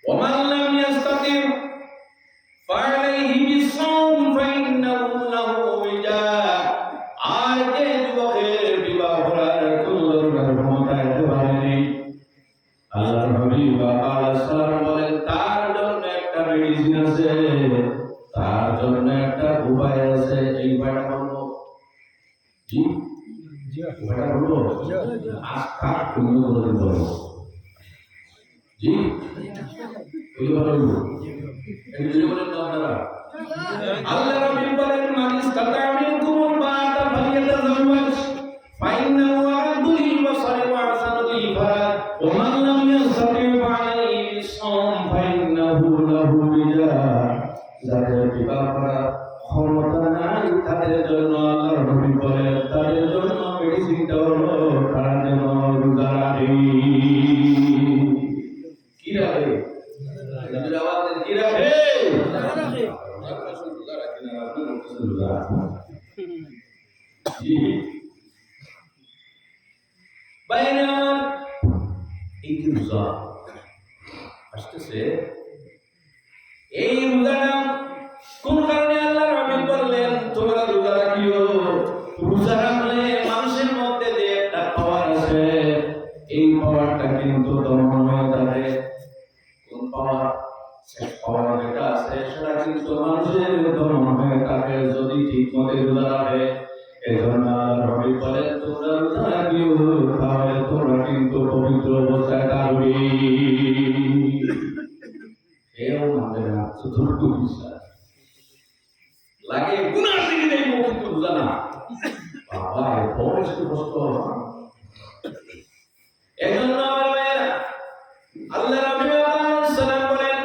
ومن لم يستطع فعليه بالصوم فإنه له وجاء আর যে যুবকের বিবাহ করার কোনো ক্ষমতা একেবারে নেই, আল্লাহর হাবিব আলাইহিস সালাম বলেন তার জন্য একটা মেডিসিন আছে, তার জন্য একটা উপায় আছে। এই উপায়টা বলবো জি উপায়টা বলবো আস্থা তুমি বলবো জি ওই বলবো এই যে বলেন না আপনারা আল্লাহর হাবিব বলেন মান ইসতাতা মিনকুম বা'দা ফালিয়াতাযাওয়াজ ফাইন্নাহু আ'াদু লিল-বাসারি ওয়া আহসানু লিল-ফারাজ ওয়া মান লাম ইয়াসতাতি ফা'আলাইহি বিস-সাওম ফাইন্নাহু লাহু বিজা'। যাদের বিবাহ করার ক্ষমতা নাই তাদের জন্য আল্লাহর হাবিব বলেন তাদের জন্য মেডিসিনটা হলো তারা যেন রোজা রাখে। কি রাখে? যাদের আওয়াজ দেন কি রাখে? রোজা রাখে না আপনি রোজা রাখেন জি বাইরে আমার এই রোজা আসতেছে। এই রোজাটা কোন কারণে আল্লাহর হাবিব বললেন তোমরা রোজা রাখিও? রোজা রাখলে মানুষের মধ্যে যে একটা পাওয়ার আছে, এই পাওয়ারটা কিন্তু দমন হয়ে যাবে। কোন পাওয়ার? সেই পাওয়ার যেটা আছে সেটা কিন্তু মানুষের দমন হয়ে থাকে যদি ঠিক মতো রোজা রাখে। এজন্য আল্লাহর হাবিব বলেন তোমরা রোজা রাখিও, তাহলে তোমরা কিন্তু পবিত্র অবস্থায় থাকবে। এও আমাদের চতুর্থ বিশ্বাস লাগে গুনাহ থেকে নেই কিন্তু রোজা না বাবা এ বড় কষ্ট। এজন্য আমার ভাইরা আল্লাহর হাবিব আলাইহিস সালাম বলেন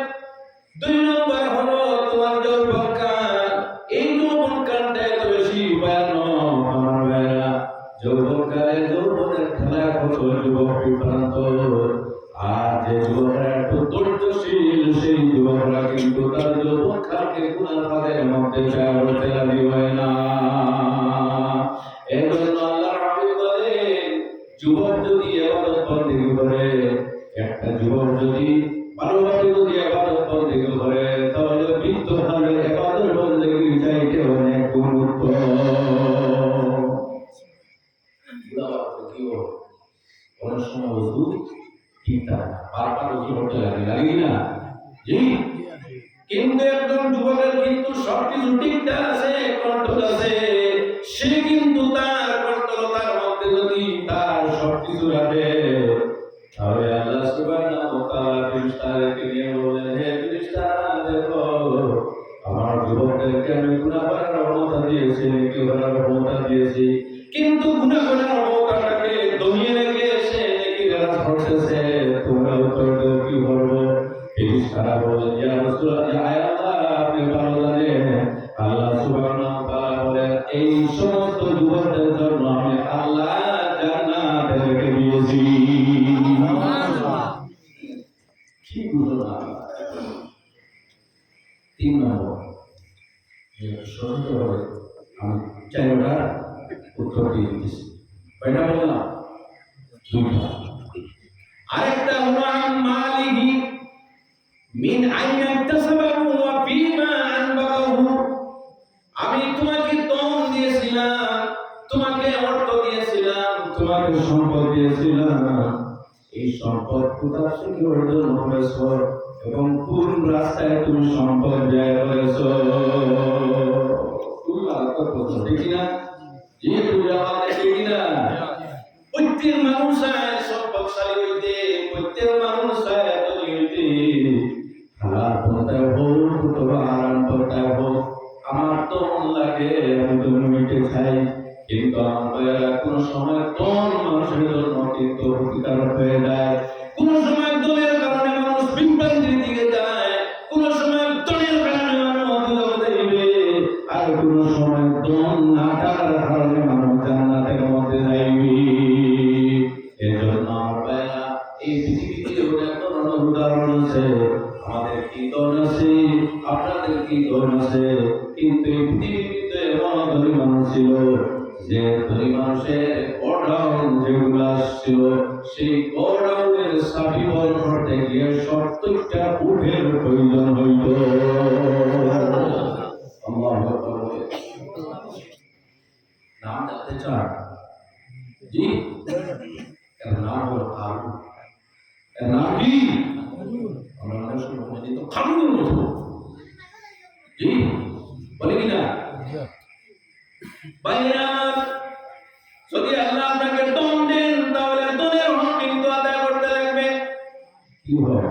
দুই নম্বর হলো তোমার যৌবনকাল। এই যৌবনকালটা এত বেশি ভয়ানক আমার ভাইরা। যৌবনকালে যৌবনের খেলা কত যুবক বিভ্রান্ত, আর যে যুবকরা একটু ধৈর্যশীল সেই যুবকরা কিন্তু তার যৌবনকালকে গুনার ফাঁদের মধ্যে ফেলতে রাজি হয় না। এজন্য আল্লাহর হাবিব বলেন যুবক যদি ইবাদত বন্দেগী করে, একটা যুবক যদি ভালোভাবে যদি ইবাদত বন্দেগী করে তাহলে বৃদ্ধকালে ইবাদত বন্দেগীর চাইতে অনেক গুণ উত্তম। অনেক সময় ওযু ঠিকঠাক বারবার ওযু করতে লাগে না জি, কিন্তু একজন যুবকের কিন্তু সবকিছু ঠিকঠাক আছে, কন্ট্রোল আছে, সে কিন্তু তার কন্ট্রোলতার মধ্যে যদি তার সবকিছু রাখে তাহলে আল্লাহ সুবহানাহু ওয়া তাআলা ফেরেশতাদেরকে নিয়ে বলেন হে ফেরেশতারা দেখো আমার যুবকদেরকে আমি গুনাহ করার ক্ষমতা দিয়েছি, নেকি করার ক্ষমতা দিয়েছি, কিন্তু গুনাহ করার ক্ষমতাটাকে দমিয়ে রেখে সে নেকি কাজ করতেছে। তোমরা উত্তর দাও কি বলবো? ফেরেশতারা বলেন ইয়া রাসূলুল্লাহ ইয়া আল্লাহ আপনি ভালো জানেন। আল্লাহ সুবহানাহু ওয়া তাআলা বলেন এই সমস্ত যুবকদের জন্য আমি আল্লাহ জান্নাত রেখে দিয়েছি। সুবহানাল্লাহ কি ঘটনা। তিন নম্বর সহজভাবে আমি চারটা উত্তর দিয়ে দিচ্ছি। কয়টা বললাম? দুইটা। আরেকটা হলো আন মালিহি মিন আইনা ইকতাসাবাহু ওয়া ফীমা আনবাকাহু। আমি তোমাকে ধন দিয়েছিলাম, তোমাকে অর্থ দিয়েছিলাম, তোমাকে সম্পদ দিয়েছিলাম, এই সম্পদ কোথা থেকে অর্জন করেছো এবং কোন রাস্তায় তুমি সম্পদ ব্যয় করেছো? আল্লাহ কত ঠিক না জি তুমি আমাদের ঠিক না। প্রত্যেক মানুষ চায় সম্পদশালী হইতে, প্রত্যেক মানুষ চায় ধনী হইতে, হালাল পন্থায় হোক অথবা হারাম পন্থায় হোক। আমার তো মন লাগে আমি তো মিটে খাই, কিন্তু আমার কোনো সময় কোন মানুষের জন্য কিন্তু ক্ষতিকারক হয়ে যায়। কোন সময় দলের কারণে মানুষ বিভ্রান্তির দিকে যায়, কোন সময় দলের কারণে মানুষ অধোগতি দিবে, আর কোন সময় দল না থাকার কারণে মানুষ জান্নাতের মধ্যে যাইবে। এজন্য আমরা এই পৃথিবীতে অনেক ধরনের উদাহরণ আছে। আমাদের কি দল আছে, আপনাদের কি দল আছে, কিন্তু এই পৃথিবীতে এমন ধনী মানুষ ছিল যে ধনী মানুষের গোডাউন যেগুলো ছিল সেই গোডাউনের চাবি বহন করতে করতে গিয়ে 70টা উটের প্রয়োজন হইত। আল্লাহু আকবার। নাম জানতে চান? জি, এর নাম হলো কারুন। এর নাম কি? আমরা অনেক সময় বলি তো কারুনের মতো। জি, বলে কিনা? ভাইরা আমার, যদি আল্লাহ আপনাকে দম দেন তাহলে দনের হক কিন্তু আদায় করতে লাগবে। কি হয়?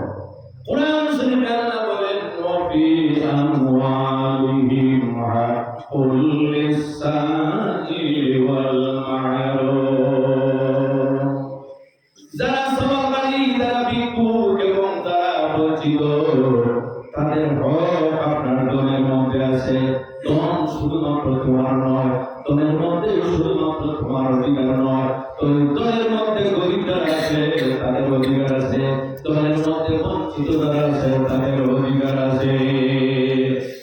কোরআন শরীফে আল্লাহ বলেন ওয়াফি আমওয়ালিহিম হাক্কুল লিসাইলি ওয়াল মা'রুফ। যারা সওয়ালকারী, যারা ভিক্ষুক এবং যারা বঞ্চিত, তাদের হক আপনার দনের মধ্যে আছে। দন শুধুমাত্র তোমার নয়, দনের মধ্যে শুধুমাত্র তোমার অধিকার নয়, দনের মধ্যে গরিবরা আছে, তাদের অধিকার আছে। দনের মধ্যে বঞ্চিত যারা আছে, তাদের অধিকার আছে।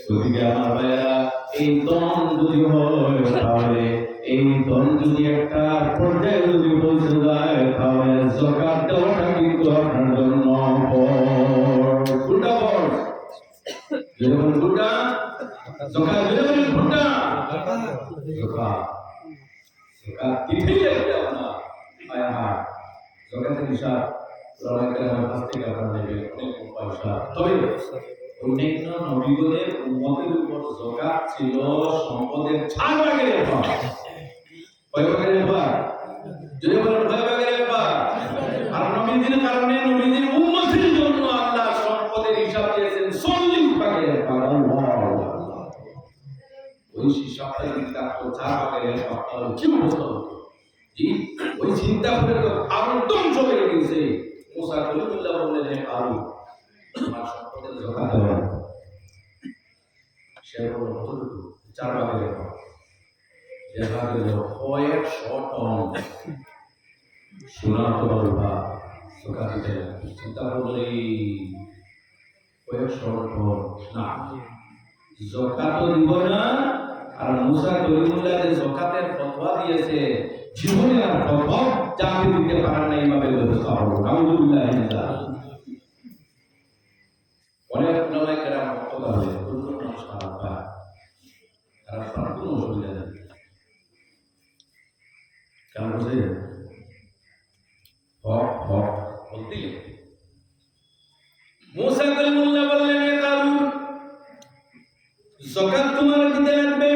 গতিকে আমার ভাইয়েরা, এই দন যদি হয়, তাহলে এই দন যদি একটা পর্যায়ে যদি পৌঁছে যায়, তাহলে যাকাত দেওয়াটা কিন্তু আপনার জন্য গুরুত্বপূর্ণ। যেমন গুরুটা যাকাত যেমন গুরুটা যাকাত দিতেই লাগবে আপনার। হ্যাঁ, যাকাতের হিসাব আমার কাছ থেকে আপনার নেবে অনেক পয়সা। তবে অন্যান্য নবীগণের উম্মতের উপর যাকাত ছিল সম্পদের 4 ভাগের 1 ভাগ। কয় ভাগের 1 ভাগ? যদি বলেন কয় ভাগের 1 ভাগ? আর নবীদের কারণে নবীদের উম্মতের জন্য আল্লাহ সম্পদের হিসাব দিয়েছেন 40 ভাগের 1 ভাগ। ওই হিসাবটা যদি থাকতো 4 ভাগের 1 ভাগ, তাহলে কি অবস্থা হতো? জি, ওই চিন্তা করে তো আরো ধ্বংস হয়ে গেছে। মুসা কলিমুল্লাহ বললেন, হে আরু, তোমার সম্পদের যাকাত দেওয়া। সে বলল কতটুকু? 4 ভাগের 1 ভাগ। দেখা গেল কয়েকশো টন সোনার তরবা যাকাত দিতে লাগবে। চিন্তা করলে কয়েকশো টন না, যাকাত দিব না। আর মুসা কলিমুল্লাহ যে যাকাতের ফতোয়া দিয়েছে, জীবনে আর প্রথম যাকে দিতে পারেন না, এইভাবে ব্যবস্থা হলো। আলহামদুলিল্লাহ। অনেক উলামায়ে কেরাম বক্তব্য আছে, কোনো সমস্যা পায় আর আপনার কোনো অসুবিধা নেই। কেন বুঝে হক হক বলতে মুসা কলিমুল্লাহ বললেন, হে কারুন, যাকাত তোমার দিতে লাগবে।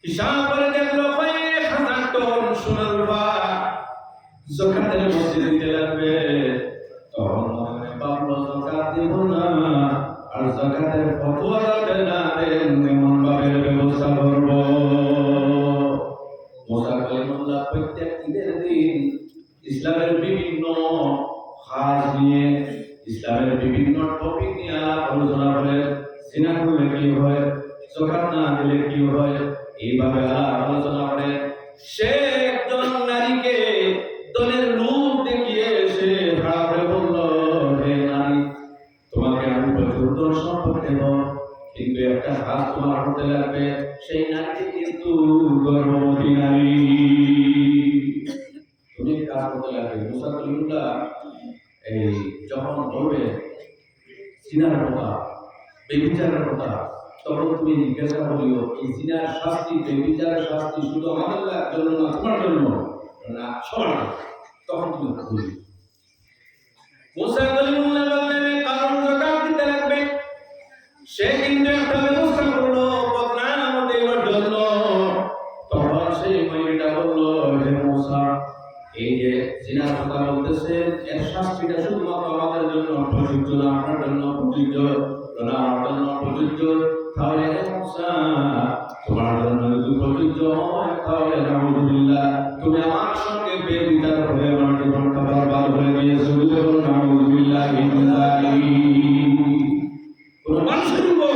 হিসাব করে দেখলো 1000 টন সোনার রূপা যাকাতের মধ্যে দিতে লাগবে। তখন মনে ভাবলো যাকাত দেব না, আর যাকাতের ফতোয়া যাবে না, এমন ভাবে ব্যবস্থা করব। মুসা কলিমুল্লাহ প্রত্যেক ঈদের দিন ইসলামের বিভিন্ন কাজ নিয়ে, ইসলামের বিভিন্ন টপিক নিয়ে আলোচনা করে। জিনা করলে কি হয়, যাকাত না দিলে কি হয়, এইভাবে আলোচনা করে। সে একজন নারীকে দলের লোক দেখিয়ে সে ভাবে বলল, হে নারী, তোমাকে আমি প্রচুর ধন সম্পদ দেব, কিন্তু একটা কাজ তোমার করতে লাগবে। সেই নারীটি কিন্তু গর্ভবতী নারী, তুমি কাজ করতে লাগবে। মুসা কলিমুল্লাহ এই যখন বলবে জিনার কথা, বেবিচারের কথা, তখন তুমি জিজ্ঞাসা করিও, এই জিনার শাস্তি, বেবিচারের শাস্তি শুধু আমাদের জন্য না, তোমার জন্য না, সবার। তখন তুমি বলি মুসা কলিমুল্লাহ বললেন, কারণ যাকাত দিতে লাগবে। সে কিন্তু একটা ব্যবস্থা করলো বদনাম দেওয়ার জন্য। তখন সেই মহিলাটা বললো, হে মুসা, এই যে জিনার কথা বলতেছেন, এর শাস্তিটা শুধুমাত্র আমাদের জন্য প্রযোজ্য না, আপনার জন্য প্রযোজ্য না, আমার জন্য প্রযোজ্য। তাহলে হে মুসা, তোমার জন্য যদি প্রযোজ্য হয়, তাহলে নাউযুবিল্লাহ, তুমি আমার সঙ্গে বেবিচার করে আমার জীবনটা বরবাদ করে দিয়েছো। নাউযুবিল্লাহ মিন যালিক। কোন মানুষের উপর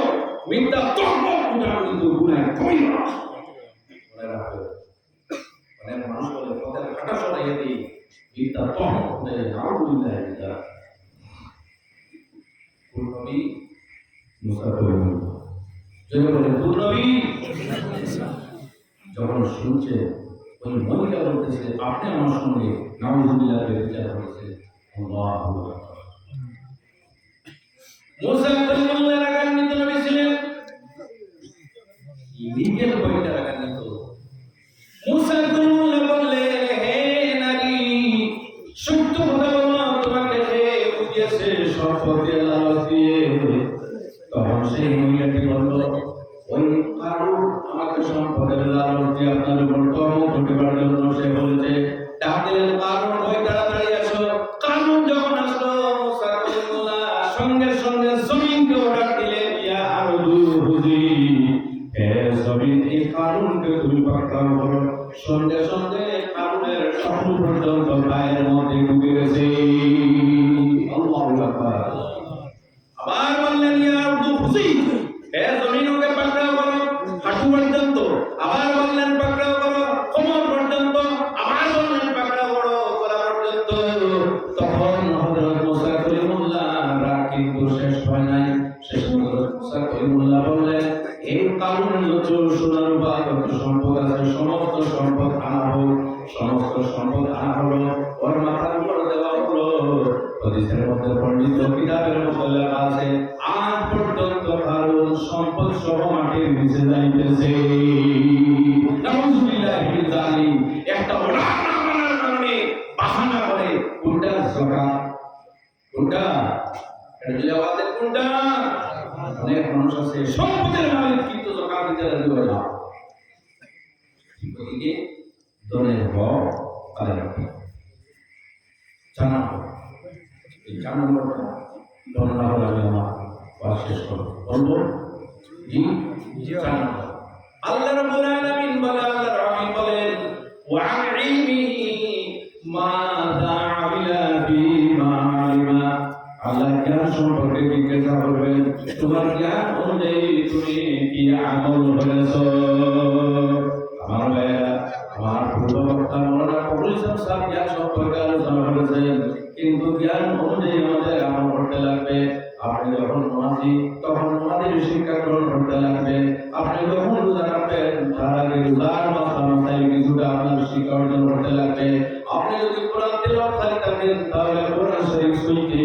মিথ্যা তহমত কিন্তু গুনাহ কবিরা। মনে রাখবে, অনেক মানুষ বলে পথের কাটা সরাইয়ে দিই, মিথ্যা তহমত দেয়। নাউযুবিল্লাহ মিন যালিক। কোন নবী? মুসা কলিমুল্লাহ। যখন কোন নবী যখন শুনছে ওই মহিলা বলতেছে, আপনি আমার সঙ্গে নাউযুবিল্লাহ বিচার করেছে, আল্লাহু আকবার। মুসা কলিমুল্লাহ রাগান্বিত নবী ছিলেন, ইলিগেল বইটা রাগান্বিত। মুসা কলিমুল্লাহ বললেন, হে নারী, সত্য কথা বলো, তোমাকে কে বুঝিয়েছে সম্পদে লালচ দিয়ে? তখন সেই মহিলাটি বলল, ওই কারণ আমাকে সম্পদের লালচ দিয়ে আপনার উপর তহমত উঠিবার জন্য সে বলেছে। ডাক দিলেন, কারণ ওই তাড়াতাড়ি আসো। কারণ যখন আসলো, মুসা কলিমুল্লাহ সঙ্গে সঙ্গে জমিনকে অর্ডার দিলেন, ইয়া আরদু হুজি, হে জমিন এই কারণকে তুমি পাকড়াও করো। সঙ্গে সঙ্গে কারণের শরীর পর্যন্ত পায়ের মধ্যে ঢুকে গেছে। আল্লাহু আকবার। আবার বললেন, ইয়া আরদু হুজি, হে জমিন ওকে পাকড়াও করো হাঁটু পর্যন্ত। আবার বললেন পাকড়াও করো কোমর পর্যন্ত। আবার বললেন পাকড়াও করো গলা পর্যন্ত। তখন হযরত মুসা কলিমুল্লাহ রাগ কিন্তু শেষ হয় নাই। শেষ হযরত মুসা কলিমুল্লাহ বললেন, এই কারণে যত সোনার বা যত সম্পদ আছে সমস্ত সম্পদ আনা হোক। সমস্ত সম্পদ আনা হলো, ওর মাথার উপর দেওয়া হলো। হাদিসের মধ্যে বর্ণিত, কিতাবের মধ্যে লেখা আছে, আজ পর্যন্ত কারণ সম্পদ সহ মাটির নিচে যাইতেছে। নাউযুবিল্লাহি মিন যালিক। একটা ওলামা মানার কারণে বাহানা করে কোনটা যাকাত, কোনটা এটা জিলাওয়াতের, কোনটা অনেক মানুষ আছে সম্পদের মালিক কিন্তু যাকাত দিতে রাজি হয় না। এদিকে দনের হক আদায় রাখে। 4 নম্বর, এই 4 নম্বরটা বর্ণনা করে আমি আমার ওয়াজ শেষ করব। বলবো জি 4 নম্বর, আল্লাহ রাব্বুল আলামিন বলে, আল্লাহর হাবিব বলেন, ওয়া আন ইলমিহি মাযা আমিলা বিমা আলিমা। আল্লাহ জ্ঞান সম্পর্কে জিজ্ঞাসা করবেন, তোমার জ্ঞান অনুযায়ী তুমি কি আমল করেছো? আমার ভাইয়েরা, আমার পূর্ববক্তা মৌলানা ফখরুল ইসলাম সাহেব জ্ঞান সম্পর্কে আলোচনা করেছেন, কিন্তু জ্ঞান অনুযায়ী আমাদের আমল করতে লাগবে। আপনি যখন নামাজি তখন নামাজের শিক্ষা গ্রহণ করতে লাগবে। আপনি যখন রোজা রাখবেন তার আগে রোজার মাসাইল কিছুটা আপনার শিক্ষা অর্জন করতে লাগবে। আপনি যদি কোরআন তেলাওয়াত খালি থাকেন তাহলে কোরআন শরীফ শুনতে,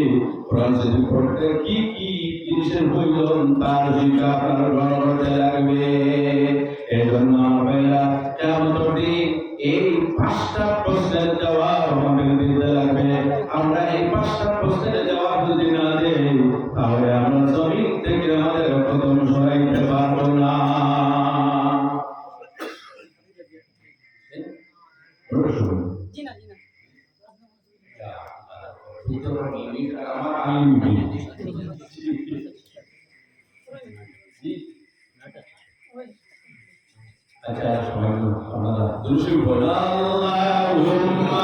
কোরআন শরীফ পড়তে কি কি জিনিসের প্রয়োজন তার শিক্ষা আপনার গ্রহণ করতে লাগবে। এই জন্য আমরা কিয়ামতের দিন এই 5টা প্রশ্নের জবাব আমাদের দিতে লাগবে। আমরা এই 5টা প্রশ্নের জবাব যদি না দেই তাহলে আমরা জমিন থেকে আমাদের কদম সরাইতে পারবো না। আচ্ছা, সবাই আপনারা দুরূদ পড়ুন। আল্লাহুম্মা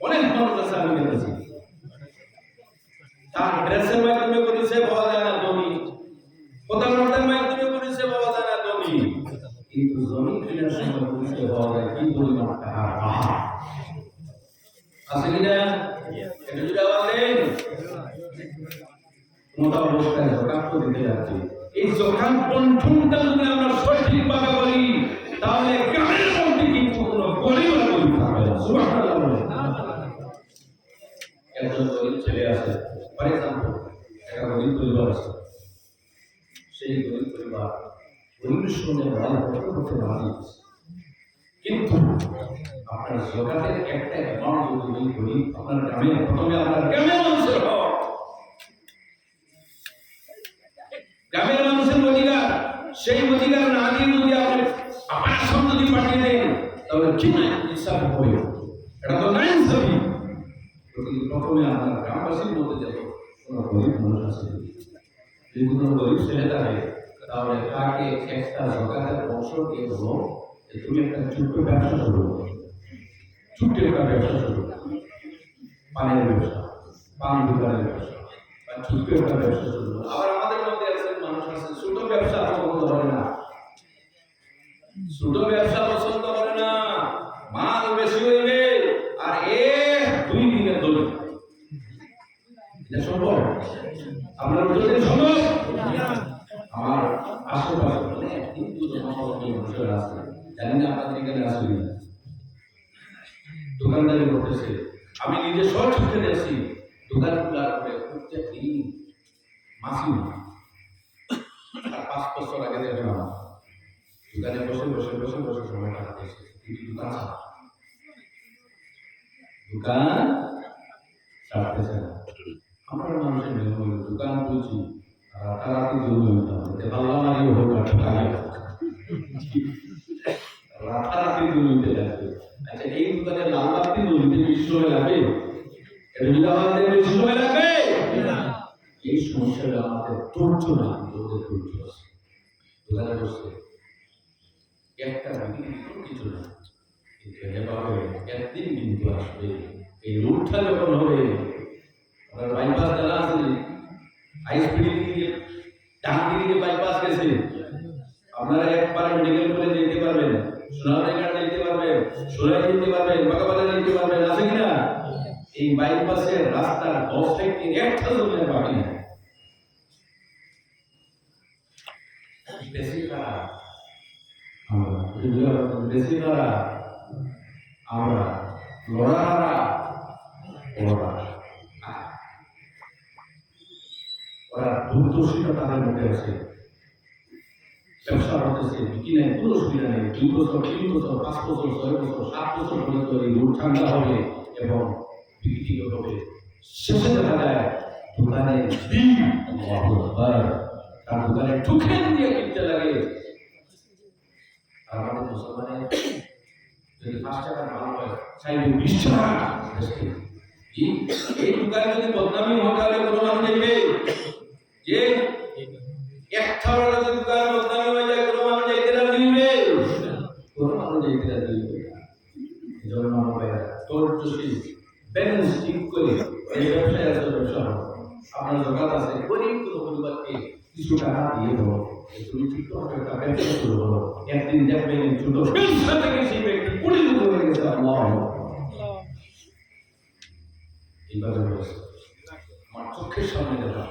অনেক মানুষ আছে, আমি দেখেছি তার ড্রেসের মাধ্যমে করেছে পাওয়া যায় না জমি, কথাবার্তার মাধ্যমে করেছে পাওয়া যায় না জমি, কিন্তু জমি কেনার সময় করেছে পাওয়া যায় কি পরিমাণ টাকা আছে কিনা? এটা যদি বলেন মোটা অবস্থায় জকাত তো দিতে যাচ্ছে। এই জকাত বন্টনটা যদি আমরা সঠিকভাবে করি তাহলে গ্রামের মধ্যে কিন্তু কোনো গরিব আর গরিব থাকবে না। সুবহানাল্লাহ বলে একজন গরিব ছেলে আছে, ফর এক্সাম্পল একটা গরিব পরিবার আছে, সেই গরিব পরিবার গরিবের সঙ্গে লড়াই করতে রাজি আছে, কিন্তু আপনার জকাতের একটা অ্যামাউন্ট যদি করি আপনার গ্রামে, প্রথমে আপনার গ্রামের মানুষের হক, গ্রামের মানুষের অধিকার, সেই অধিকার না দিয়ে যদি আপনি আপনার সামনে যদি পাঠিয়ে দেন তাহলে কি না হিসাব হবে, এটা তো নাই সবই। প্রথমে আমরা গ্রামবাসীর মধ্যে যাব কোনো গরিব মানুষ আছে যদি কোনো গরিব ছেলে থাকে তাহলে তাকে একটা জগাতের অংশ দিয়ে দেবো তুমি একটা ছোট্ট ব্যবসা শুরু করো, ছোট্ট একটা ব্যবসা শুরু করো, পানের ব্যবসা, পান দোকানের ব্যবসা বা ছোট্ট একটা ব্যবসা শুরু করো। আবার আমাদের মধ্যে একজন মানুষ আছে ছোট ব্যবসা পছন্দ করে না, ছোট ব্যবসা পছন্দ করে না, মাল বেশি হইবে আর 2 দিনের দোল এটা সম্ভব আপনার যদি সম্ভব আমার আশেপাশে অনেক হিন্দু ধর্মাবলম্বী মানুষের আছে জানি না আপনাদের এখানে আসবে না দোকানদারি করতেছে আমি নিজে সব চোখে দেখছি দোকান খোলার পরে প্রত্যেকদিন মাসি আর 5 বছর আগে দেখলাম দোকানে বসে বসে বসে বসে সময় কাটাতেছে কিন্তু দোকান ছাড়তেছে না। আমরা মানুষের নিয়ম হলো দোকান খুলছি রাতারাতি জমি হইতে হবে পাল্লা মারিও হোক আর ঠকাই রাতারাতি জমি হইতে লাগবে। আচ্ছা এই দোকানে লাল বাতি জমিতে বেশি সময় লাগবে, বেশি সময় লাগবে। এই সমস্যাটা আমাদের ধৈর্য না, ওদের ধৈর্য আছে। দোকানে বসছে একটা কিছু না, কিন্তু এভাবে একদিন কিন্তু আসবে এই রোডটা যখন হবে আপনার বাইপাস জানা আছে হাইস্পিড দিকে ডান দিকে বাইপাস গেছে আপনারা একবার মেডিকেল কলেজে যেতে পারবেন, সোনারঘাট যেতে পারবেন, সোনাই যেতে পারবেন, বাগাবাজার যেতে পারবেন, আছে কিনা? এই বাইপাসের রাস্তার 10 সাইডে একটা জমি বাকি নেই। বেশি খারাপ বেশি খারাপ আমরা লড়াহারা ওরা দুর্দশিতা তাদের মধ্যে আছে, ব্যবসা করতেছে কি নাই কোনো অসুবিধা নেই, 2 বছর 3 বছর 5 বছর 6 বছর 7 বছর পর্যন্ত এই রোড ঠান্ডা হবে এবং বিক্রি হবে। শেষে দেখা যায় দোকানে তার দোকানে ঠুকেন দিয়ে কিনতে লাগে। আর আমাদের মুসলমানের যদি 5 টাকা মাল হয় চাইলে 20 টাকা এই দোকানে যদি বদনামি হয় তাহলে কোনো মানুষ দেখবে যে একটা যদি দোকানে বদনামি হয়ে যায় কোনো মানুষ যাইতে রাজি হইবে, কোনো মানুষ যাইতে রাজি হইবে না। এই জন্য আমরা ধৈর্যশীল ব্যালেন্স ঠিক করে এই ব্যবসায় আছে ব্যবসা আপনার জগৎ আছে গরিব কোনো পরিবারকে কিছু টাকা দিয়ে দেবো তুমি ছোট্ট একটা ব্যবসা শুরু করো, একদিন দেখবেন ছোট ব্যবসা থেকে সেই ব্যক্তি পরিণত হয়ে গেছে। আল্লাহ এইভাবে বলেছে আমার চোখের সামনে দেখা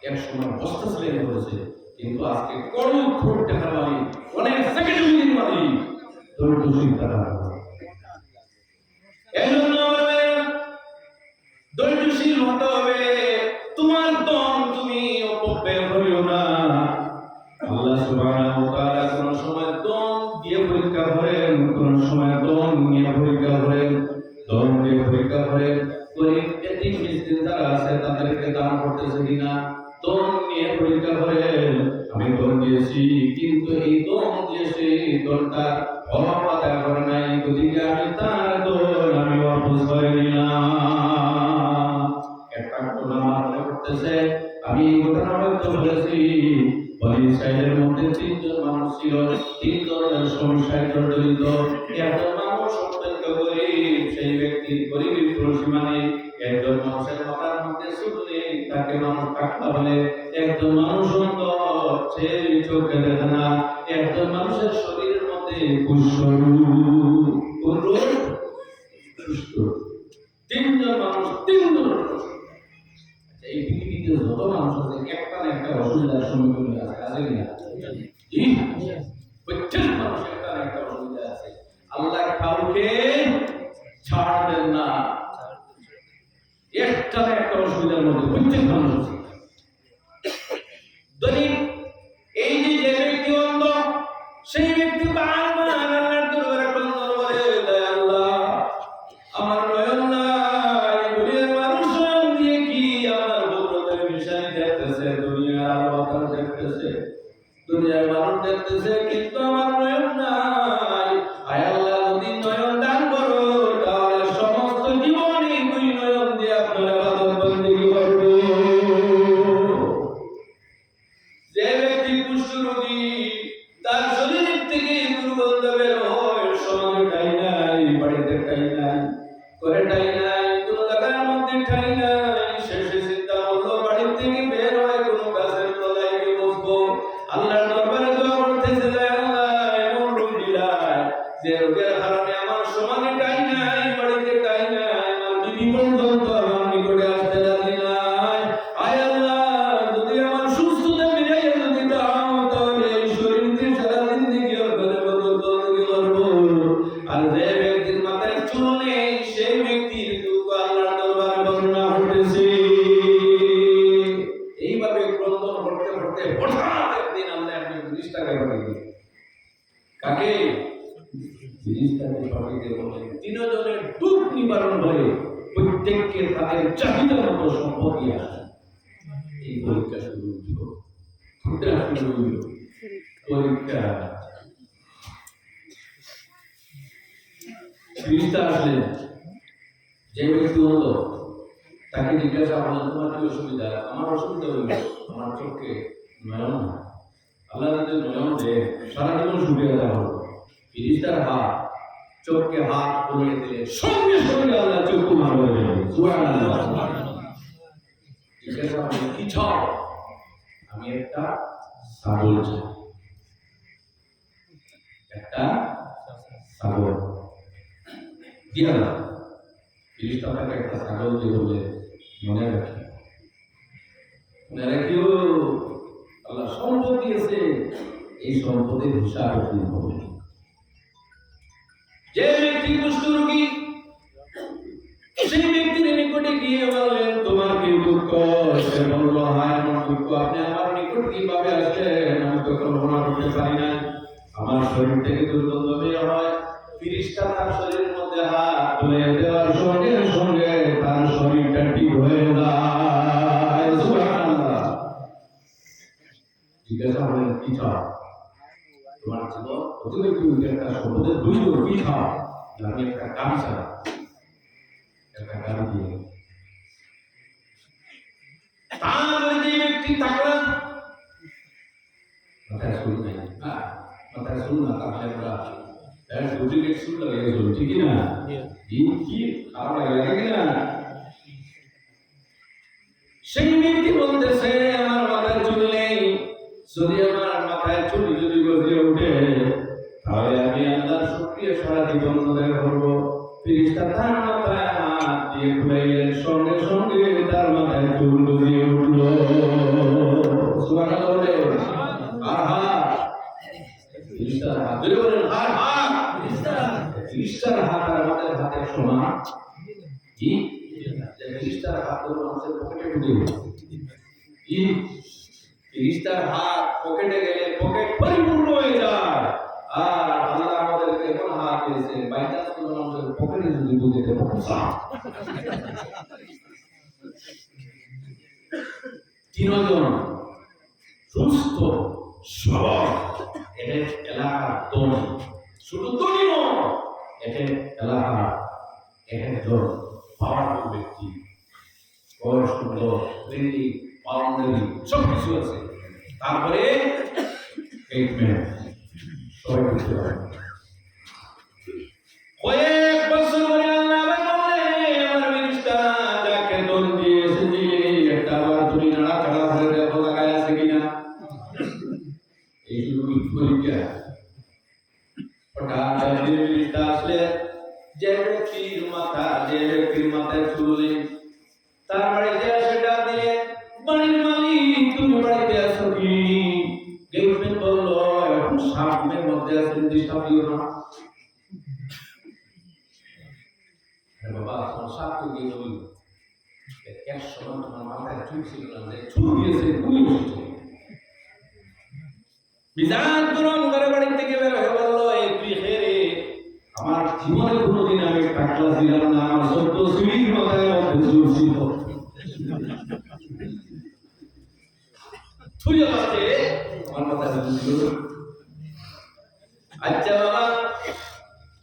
এক সময় বস্তা সিলাই করেছে কিন্তু আজকে করোড় কোটি টাকার মালিক, অনেক সেকেন্ডের মালিক, ধৈর্যশীল তারা। এজন্য ধৈর্যশীল হতে হবে। তোমার দম তুমি অপব্যয় করিও না। আল্লাহ সুবহানাহু ওয়া তাআলা কোন সময় দম দিয়ে পরীক্ষা করেন, কোন সময় দম নিয়ে পরীক্ষা করেন, দম দিয়ে পরীক্ষা করেন গরিব এতিম মিসকিন যারা আছে তাদেরকে দান করতেছে কিনা, দম নিয়ে পরীক্ষা করেন। আমি দম দিয়েছি কিন্তু এই দম দিয়েছি দলটা হক আদায় করে নাই, গতিকে আমি তার দল আমি ওয়াপস করে নিলাম। একটা ঘটনা মনে করতেছে, আমি এই ঘটনা হয়তো বলেছি বনি ইসরাইলের মধ্যে 3 জন মানুষ ছিল, 3 ধরনের সমস্যায় জড়িত। একজন মানুষ অত্যন্ত গরিব, সেই ব্যক্তির গরিবের পরিসীমা নেই। একজন মানুষের মাথার মধ্যে চুল নেই, তাকে মানুষ টাকা বলে। একজন মানুষ অন্ধ, সে চোখে দেখে না। একজন মানুষের শরীরের মধ্যে কুষ্ঠরোগ। 3 জন মানুষ 3 ধরনের অসুখ। এই পৃথিবীতে যত মানুষ আছে একটা না একটা অসুবিধার সম্মুখীন আছে, আছে কিনা? প্রত্যেক মানুষ একটা না একটা অসুবিধা আছে। আল্লাহ কাউকে ছাড় দেন না, একটা না একটা অসুবিধার মধ্যে প্রত্যেক মানুষ আছে। দৈনিক এই যে ব্যক্তি অন্ধ, সেই ব্যক্তি বারবার আল্লাহর দরবারে ক্রন্দন করে, আল্লাহ আমার নয়ন নাই, দুনিয়ার মানুষ দিয়ে কি আমার বদরতের বিষয় দেখতেছে, দুনিয়ার বাতাস দেখতেছে, দুনিয়ার মানুষ দেখতেছে, কিন্তু আমার নয়ন নাই। আয় আল্লাহ যদি নয়ন দান করো তাহলে সমস্ত জীবনই তুই নয়ন দিয়া পর্যন্ত আমার নিকটে আসতে রাজি নাই। আয় আল্লাহ, যদি আমার সুস্থতা ফিরাইয়া যদি দাও, তাহলে এই শরীরকে সারা জিন্দেগি আপনার বদৌলতে করবো। আর যে ব্যক্তির মাথায় চুল নেই, সেই ব্যক্তির দুঃখ আল্লাহর দরবারে বর্ণনা করতেছে। এইভাবে ক্রন্দন করতে করতে হঠাৎ একদিন আল্লাহ একজন ফেরেশতাকে পাঠিয়ে দিলেন। কাকে? ফেরেশতাকে পাঠিয়ে দিয়ে বললেন, তিনজনের দুঃখ নিবারণ করে প্রত্যেককে তাদের চাহিদা মতো সম্পদ দিয়ে আসেন। এই পরীক্ষা শুরু হইল। পরীক্ষা। ফেরেশতা আসলেন, যে ব্যক্তি হলো তাকে জিজ্ঞাসা করলেন, তোমার কি অসুবিধা? আমার অসুবিধা হইল আমার চোখে নয়ন। আল্লাহ যদি নয়ন দেয়, সারা জীবন সুখে দেওয়া হলো। ফেরেশতার হাত চোখকে হাত বলে দিলে সঙ্গে সঙ্গে আল্লাহ চক্ষু ভালো হয়ে যাবে। সুবহানাল্লাহ। জিজ্ঞাসা করলেন, কি চাও? আমি একটা ছাগল চাই। একটা ছাগল দিয়া দাও। ফেরেশতা তাকে একটা ছাগল দিয়ে বলে, মনে রাখিও আল্লাহ সম্পদ দিয়েছে, এই সম্পদের হিসাব একদিন হবে। যে ব্যক্তি কুষ্ঠ রোগী, সেই ব্যক্তির নিকটে গিয়ে বললেন, তোমার কি দুঃখ? সে বলল, হায় আমার দুঃখ, আপনি আমার নিকট কিভাবে আসলেন? আমি তো কল্পনা করতে পারি না। আমার শরীর থেকে দুর্গন্ধ বের হয়। ফেরেশতা তার শরীরের মধ্যে হাত তুলে দেওয়ার সঙ্গে সঙ্গে তার শরীরটা ঠিক হয়ে যায়। সুবহানাল্লাহ। জিজ্ঞাসা করলেন, কি চাও? তোমার জীবন অতিবাহিত একটা সম্পদের দুইজন কি চাও? আমি একটা গাড়ি চাই, একটা গাড়ি দিয়ে। তারপরে যে ব্যক্তি তাকলেন, মাথায় শুরু নাই, মাথায় শুরু না তাহলে আমরা ডুপ্লিকেট শুরু লাগে, ঠিক না? কি খারাপ লাগে না? সেই ব্যক্তি বলতেছে, আমার মাথায় চুল নেই, যদি আমার মাথায় চুল যদি গজিয়ে উঠে, তাহলে আমি আল্লাহর শুকরিয়া সারা জীবন আদায় করবো। ফেরেশতা তার মাথায় হাত দিয়ে ঘুরাইলেন, সঙ্গে সঙ্গে তার মাথায় চুল গজিয়ে উঠল। সুবহানাল্লাহ। আহা, ফেরেশতার হাত ধরে বলেন, আহা, ফেরেশতার হাত আর আমাদের হাতের সমান। কি? ফেরেশতার হাত তো মানুষের পকেটে ঢুকে গেছে। কি? ফেরেশতার হাত পকেটে গেলে পকেট পরিপূর্ণ হয়ে যায়। আর আল্লাহ আমাদেরকে এমন হাত দিয়েছে, বাইচান্স কোনো মানুষের পকেটে যদি ঢুকে যায় তখন তিনজন সুস্থ সবল, এটা এলাকার ধনী, শুধু ধনী নয়, এটা এলাকার একজন পাওয়ারফুল ব্যক্তি, সুন্দর রীতি পাউন্ডারি সবকিছু আছে। তারপরে সবাই বুঝতে পারে। কয়েক বছর পরে আল্লাহ বললেন, আমার ফেরেশতা যাকে দল দিয়ে এসেছি, একটা বার তুমি নাড়াচাড়া করে দেখো লাগায় আছে কিনা। এই শুরু পরীক্ষা। হঠাৎ একদিন ফেরেশতা আসলে, যে ব্যক্তির মাথায় চুল নেই, তার বাড়িতে এসে ডাক দিলে, বাড়ির মালিক তুমি বাড়িতে আছো কি? গেটম্যান বলল, এখন সামনের মধ্যে আছেন, ডিস্টার্ব দিও না। বাবা, তোমার সাপকে গিয়ে বলল, এক সময় তোমার মাথায় চুল ছিল না, যে চুল দিয়েছে তুমি বসেছো। বিধান গ্রহণ করে বাড়ি থেকে বের হয়ে বলল, এই তুই হেরে, আমার জীবনে কোনোদিন আমি টাকলা ছিলাম না, আমার সত্য সিঁড়ির মাথায় মধ্যে চুল ছিল। আমার মাথায় চুল ছিল। আচ্ছা বাবা,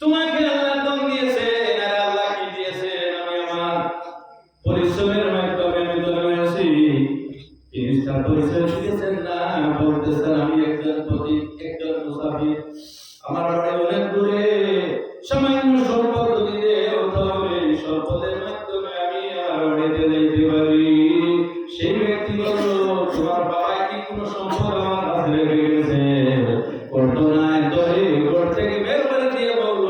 তোমাকে আল্লাহ দম দিয়েছে, আর আল্লাহ কি দিয়েছে? আমি আমার পরিশ্রমের মাধ্যমে আমি ধরে হয়েছি। ফেরেশতা পরিচয় দিয়েছেন না, বলতেছেন আমি একজন মুসাফির, আমার বাড়ি অনেক দূরে, সামান্য স্বল্প গতিতে অথবা স্বল্পদের মাধ্যমে আমি আমার বাড়িতে যেতে পারি। সেই ব্যক্তি বলল, তোমার বাবা কি কোনো সম্পদ আমার কাছে রেখে গেছে? ঘটনায় ধরে ঘর থেকে বের করে দিয়ে বলল,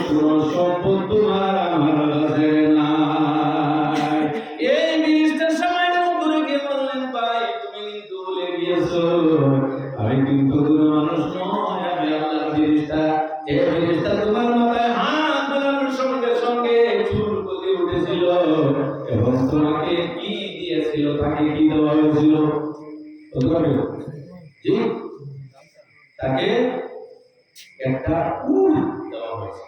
কোনো সম্পদ তোমার আমার কাছে নাই। কি দিয়েছিল, তাকে কি দেওয়া হয়েছিল? জি, তাকে একটা উট দেওয়া হয়েছে।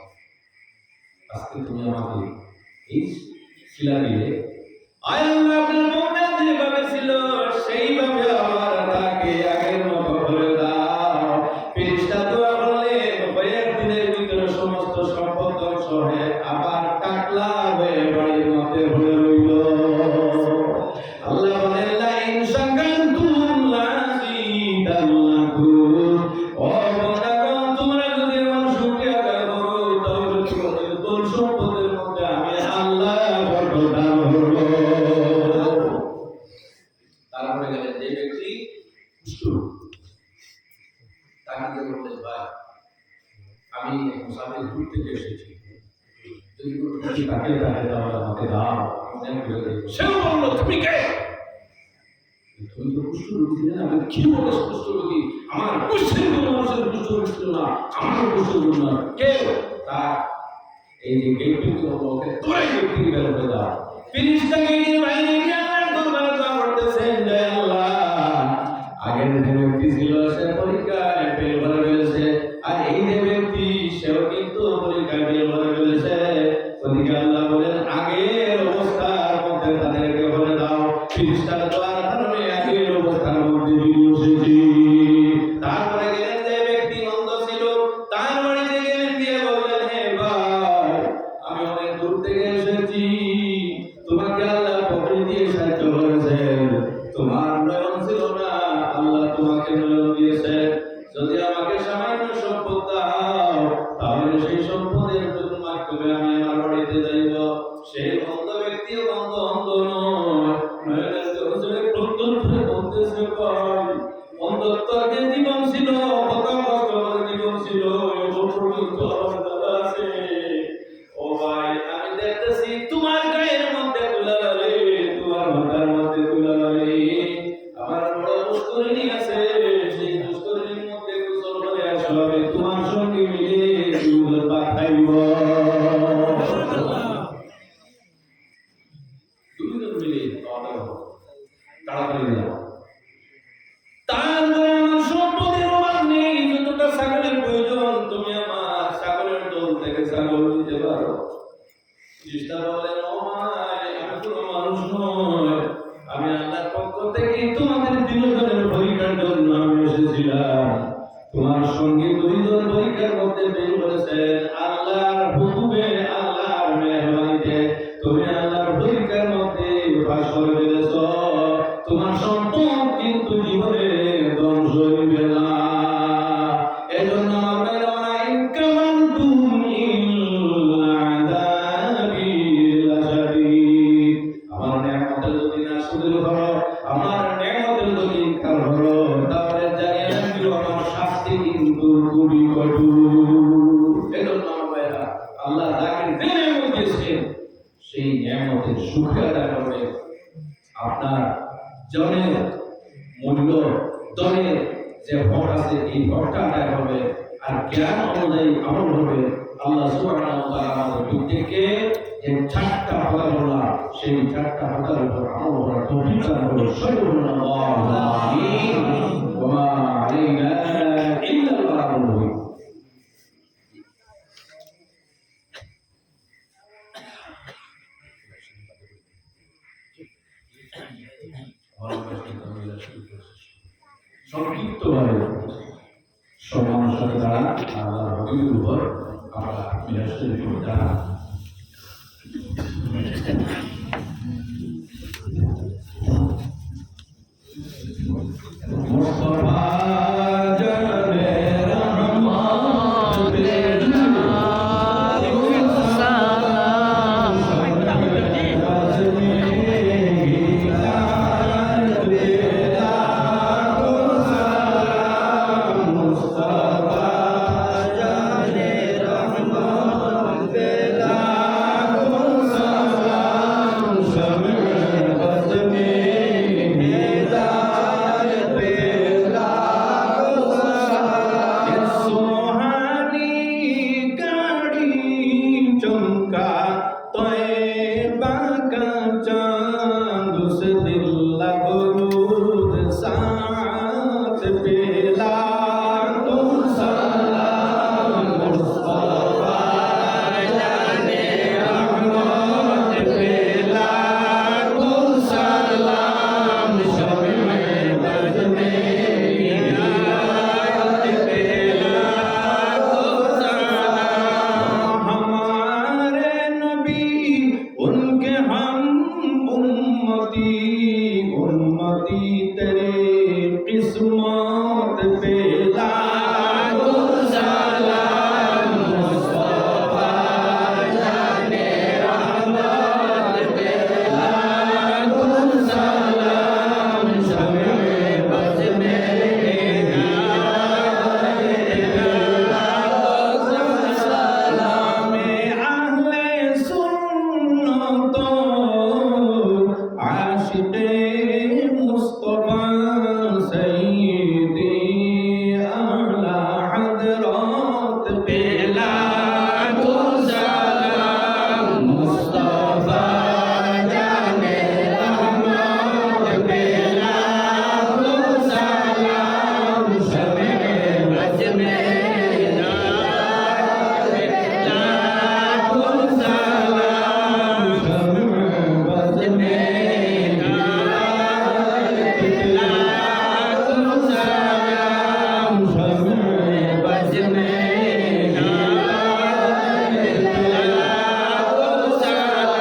আজকে তুমি আমাকে এই শিলা দিলে, আল্লাহ আপনার মুমিন যেভাবে ছিল সেইভাবে আমার তাকে আগের মতো করে দাও। ফেরেশতা দোয়া করলেন, কয়েকদিনের ভিতরে সমস্ত সম্পদ ধ্বংস হয়ে আবার টাকলা হয়ে বাড়ির মধ্যে হয়ে রইল। আল্লাহ বলেন, লাইন শাকারতুম লাযিদান্নাকুম। ও বান্দাগণ, তোমরা যদি আমার শুকরিয়া আদায় করো তাহলে তোমাদের ধন সম্পদের মধ্যে আমি আল্লাহ বরকত দান করব। তারপরে গেলেন যে ব্যক্তি কুষ্ঠ, তাকে যে বললেন, ভাই আমি মুসাফির দূর থেকে এসেছি, যদি কোনো কিছু থাকে তাহলে আমাকে দাও, সেও বলল, তুমি কে? তুমি তো কুষ্ঠ রোগী ছিলে না? আমি কি বলে কুষ্ঠ রোগী? আমার কুষ্ঠের কোনো মানুষের কুষ্ঠ রোগী ছিল না, আমার কুষ্ঠ রোগী না। কে? তার এই যে ব্যক্তিকে ওকে তোরাই ব্যক্তিকে বের করে দাও। ফেরেশতা গিয়ে বাইরে গিয়ে আল্লাহর দরবারে দোয়া করতেছেন, হে আল্লাহ, আগের যে ব্যক্তি ছিল সে পরীক্ষায় ফেল করে ফেলেছে, আর এই যে ব্যক্তি সেও কিন্তু পরীক্ষায় ফেল করে ফেলেছে। ওদিকে আল্লাহ বলেন, আগের অবস্থার মধ্যে তাদেরকে বলে দাও। ফেরেশতার দোয়ার কারণে আগের অবস্থার মধ্যে ফিরে এসেছি। তারপরে গেলেন যে ব্যক্তি অন্ধ ছিল, তার বাড়িতে গেলেন, দিয়ে বললেন, হে ভাই, আমি অনেক দূর থেকে এসেছি, তোমাকে আল্লাহ পকড়ি দিয়ে সাহায্য করেছেন, তোমার নয়ন ছিল না, আল্লাহ তোমাকে নয়ন দিয়েছে, যদি আমাকে সামান্য সম্পদ দাও তাহলে সেই সম্পদের মাধ্যমে আমি আমার বাড়িতে যাইব। সেই অন্ধ ব্যক্তি অন্ধ নয়, নয়নের জোরে প্রত্যন্ত বলতেছে, ভাই অন্ধত্ব যে জীবন ছিল, কত কষ্টকর জীবন ছিল, এখন পর্যন্ত আমার দাদা আছে। ও ভাই, আমি দেখতেছি তোমার গায়ের মধ্যে তুলালে, তোমার মাথার মধ্যে তুলালে, আমার বড় পুষ্করিণী আছে, সেই পুষ্করিণীর মধ্যে গোসল করে আসো, আমি তোমার সঙ্গে মিলে দুধ ভাত খাইব। দুজন মিলে তাড়াতাড়ি যাও। তারপরে আমার সম্পদের অভাব নেই, যতটা ছাগলের প্রয়োজন তুমি আমার ছাগলের দল থেকে ছাগল দিতে পারো। ফেরেশতা বলেন, ও ভাই, আমি কোনো মানুষ নয়, আমি আল্লাহর পক্ষ থেকে তোমাদের দুজনের পরীক্ষার জন্য আমি এসেছিলাম। তোমার সঙ্গে দুইজন পরীক্ষার মধ্যে বের করেছেন আল্লাহর হুকুমে, আল্লাহর মেহেরবানিতে। তুমি আল্লাহর পরীক্ষার মধ্যে পাস করে ফেলেছ, তোমার সম্পদ কিন্তু জীবনে ধ্বংস হইবে না। এজন্য আমরা লাইন কামানতুম ইল্লা আযাবিল শাদীদ। আমার নিয়ামতের যদি না শুকর করো, আমার নিয়ামতের যদি ইনকার করো, তাহলে জানিয়ে রাখো আমার শাস্তি কিন্তু খুবই কঠোর। এজন্য আমরা আল্লাহ যাকে যে নিয়ামত দিয়েছেন সেই নিয়ামতের শুকরিয়া আদায় করবে। আপনার জনের মূল্য, দনের যে হক আছে, এই হকটা আদায় হবে, আর জ্ঞান অনুযায়ী আমল হবে। আল্লাহ সুবহানাহু ওয়া তাআলা আমাদের প্রত্যেককে যে চারটা কথা বললাম, সেই চারটা কথার উপর আমল করার তৌফিক দান করুন। সাল্লাল্লাহু আলাইহি ওয়া মা আলাইনা ইল্লাল বালাগুল মুবিন। সংক্ষিপ্তভাবে সম্মানের সাথে তারা আল্লাহর হবিবের উপর আমরা মিলাদ শরীফ দ্বারা